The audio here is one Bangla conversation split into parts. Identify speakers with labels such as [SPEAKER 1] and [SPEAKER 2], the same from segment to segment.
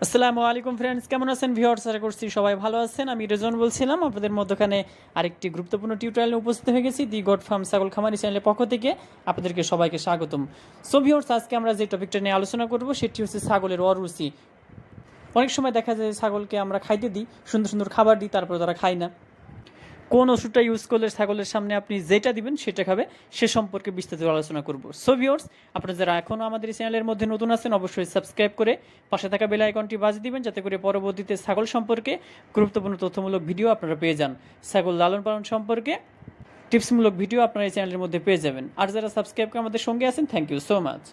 [SPEAKER 1] আসসালামু আলাইকুম ফ্রেন্ডস, কেমন আছেন ভিউয়ার্স? আশা করছি সবাই ভালো আছেন। আমি রেজন বলছিলাম আপনাদের মধ্যখানে আরেকটি গুরুত্বপূর্ণ টিউটোরিয়ালে উপস্থিত হয়ে গেছি দি গড ফার্ম ছাগল খামারি চ্যানেলের পক্ষ থেকে আপনাদেরকে সবাইকে স্বাগতম। সো ভিউয়ার্স, আজকে আমরা যে টপিকটা নিয়ে আলোচনা করব সেটি হচ্ছে ছাগলের অরুচি। অনেক সময় দেখা যায় ছাগলকে আমরা খাইতে দিই, সুন্দর সুন্দর খাবার দিই, তারপরে তারা খায় না। কোন ওষুধটা ইউজ করলে ছাগলের সামনে আপনি যেটা দিবেন সেটা খাবে, সে সম্পর্কে বিস্তারিত আলোচনা করব। সো ভিউয়ার্স, আপনারা যারা এখনও আমাদের এই চ্যানেলের মধ্যে নতুন আছেন অবশ্যই সাবস্ক্রাইব করে পাশে থাকা বেল আইকনটি বাজিয়ে দিবেন, যাতে করে পরবর্তীতে ছাগল সম্পর্কে গুরুত্বপূর্ণ তথ্যমূলক ভিডিও আপনারা পেয়ে যান। ছাগল লালন পালন সম্পর্কে টিপসমূলক ভিডিও আপনারা এই চ্যানেলের মধ্যে পেয়ে যাবেন। আর যারা সাবস্ক্রাইব করে আমাদের সঙ্গে আছেন, thank you so much.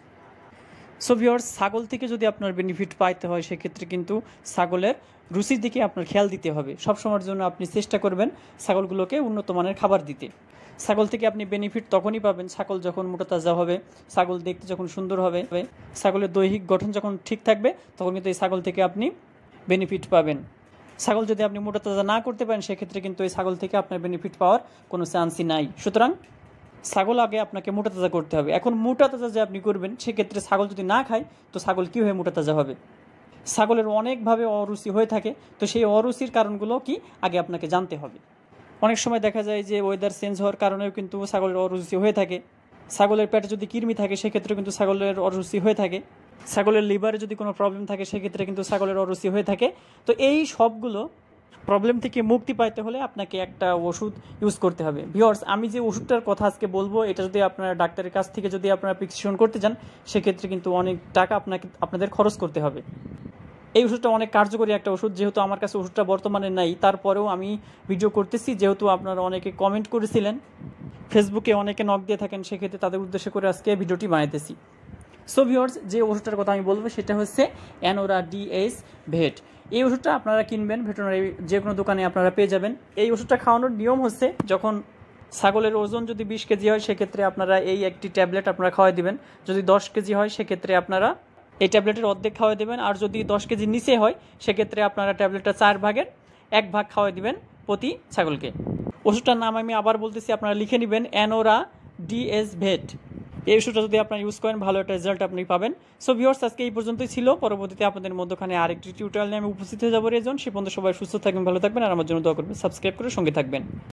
[SPEAKER 1] So viewers, ছাগল থেকে যদি আপনার বেনিফিট পাইতে হয় সেক্ষেত্রে কিন্তু ছাগলের রুচির দিকে আপনার খেয়াল দিতে হবে। সবসময়ের জন্য আপনি চেষ্টা করবেন ছাগলগুলোকে উন্নত মানের খাবার দিতে। ছাগল থেকে আপনি বেনিফিট তখনই পাবেন ছাগল যখন মোটা তাজা হবে, ছাগল দেখতে যখন সুন্দর হবে, ছাগলের দৈহিক গঠন যখন ঠিক থাকবে, তখন কিন্তু এই ছাগল থেকে আপনি বেনিফিট পাবেন। ছাগল যদি আপনি মোটা তাজা না করতে পারেন সেক্ষেত্রে কিন্তু এই ছাগল থেকে আপনার বেনিফিট পাওয়ার কোনো চান্সই নাই। সুতরাং ছাগল আগে আপনাকে মোটা তাজা করতে হবে। এখন মোটা তাজা যে আপনি করবেন সেক্ষেত্রে ছাগল যদি না খায় তো ছাগল কীভাবে মোটা তাজা হবে? ছাগলের অনেকভাবে অরুচি হয়ে থাকে, তো সেই অরুচির কারণগুলো কি আগে আপনাকে জানতে হবে। অনেক সময় দেখা যায় যে ওয়েদার চেঞ্জ হওয়ার কারণেও কিন্তু ছাগলের অরুচি হয়ে থাকে। ছাগলের পেটে যদি কৃমি থাকে সেক্ষেত্রে কিন্তু ছাগলের অরুচি হয়ে থাকে। ছাগলের লিভারে যদি কোনো প্রবলেম থাকে সেক্ষেত্রে কিন্তু ছাগলের অরুচি হয়ে থাকে। তো এই সবগুলো প্রবলেম থেকে মুক্তি পাইতে হলে আপনাকে একটা ওষুধ ইউজ করতে হবে। ভিউয়ার্স, আমি যে ওষুধটার কথা আজকে বলবো এটা যদি আপনারা ডাক্তারের কাছ থেকে যদি আপনারা প্রেসক্রিপশন করতে যান সেক্ষেত্রে কিন্তু অনেক টাকা আপনাদের খরচ করতে হবে। এই ওষুধটা অনেক কার্যকরী একটা ওষুধ। যেহেতু আমার কাছে ওষুধটা বর্তমানে নাই, তারপরেও আমি ভিডিও করতেছি, যেহেতু আপনারা অনেকে কমেন্ট করেছিলেন, ফেসবুকে অনেকে নক দিয়ে থাকেন, সেক্ষেত্রে তাদের উদ্দেশ্য করে আজকে ভিডিওটি বানাইতেছি। সো ভিউয়ার্স, যে ওষুধটার কথা আমি বলবো সেটা হচ্ছে অ্যানোরা ডিএস ভেট। এই ওষুধটা আপনারা কিনবেন ভেটেরিনারি যে কোনো দোকানে আপনারা পেয়ে যাবেন। এই ওষুধটা খাওয়ানোর নিয়ম হচ্ছে, যখন ছাগলের ওজন যদি 20 কেজি হয় সেক্ষেত্রে আপনারা এই একটি ট্যাবলেট আপনারা খাওয়াই দিবেন। যদি 10 কেজি হয় সেক্ষেত্রে আপনারা এই ট্যাবলেটের অর্ধেক খাওয়াই দেবেন। আর যদি 10 কেজির নিচে হয় সেক্ষেত্রে আপনারা ট্যাবলেটটা 4 ভাগের 1 ভাগ খাওয়াই দিবেন প্রতি ছাগলকে। ওষুধটার নাম আমি আবার বলতেছি, আপনারা লিখে নেবেন, অ্যানোরা ডিএস ভেট। এই ওষুধটা যদি আপনারা ইউজ করেন ভালো একটা রেজাল্ট আপনি পাবেন। সো ভিউয়ার্স, আজকে এই পর্যন্তই ছিল। পরবর্তীতে আপনাদের মধ্যখানে আরেকটি টিউটোরিয়াল নিয়ে আমি উপস্থিত হয়ে যাবো রেজন। সে পর্যন্ত সবাই সুস্থ থাকবেন, ভালো থাকবেন, আর আমার জন্য দোয়া করবেন। সাবস্ক্রাইব করে সঙ্গে থাকবেন।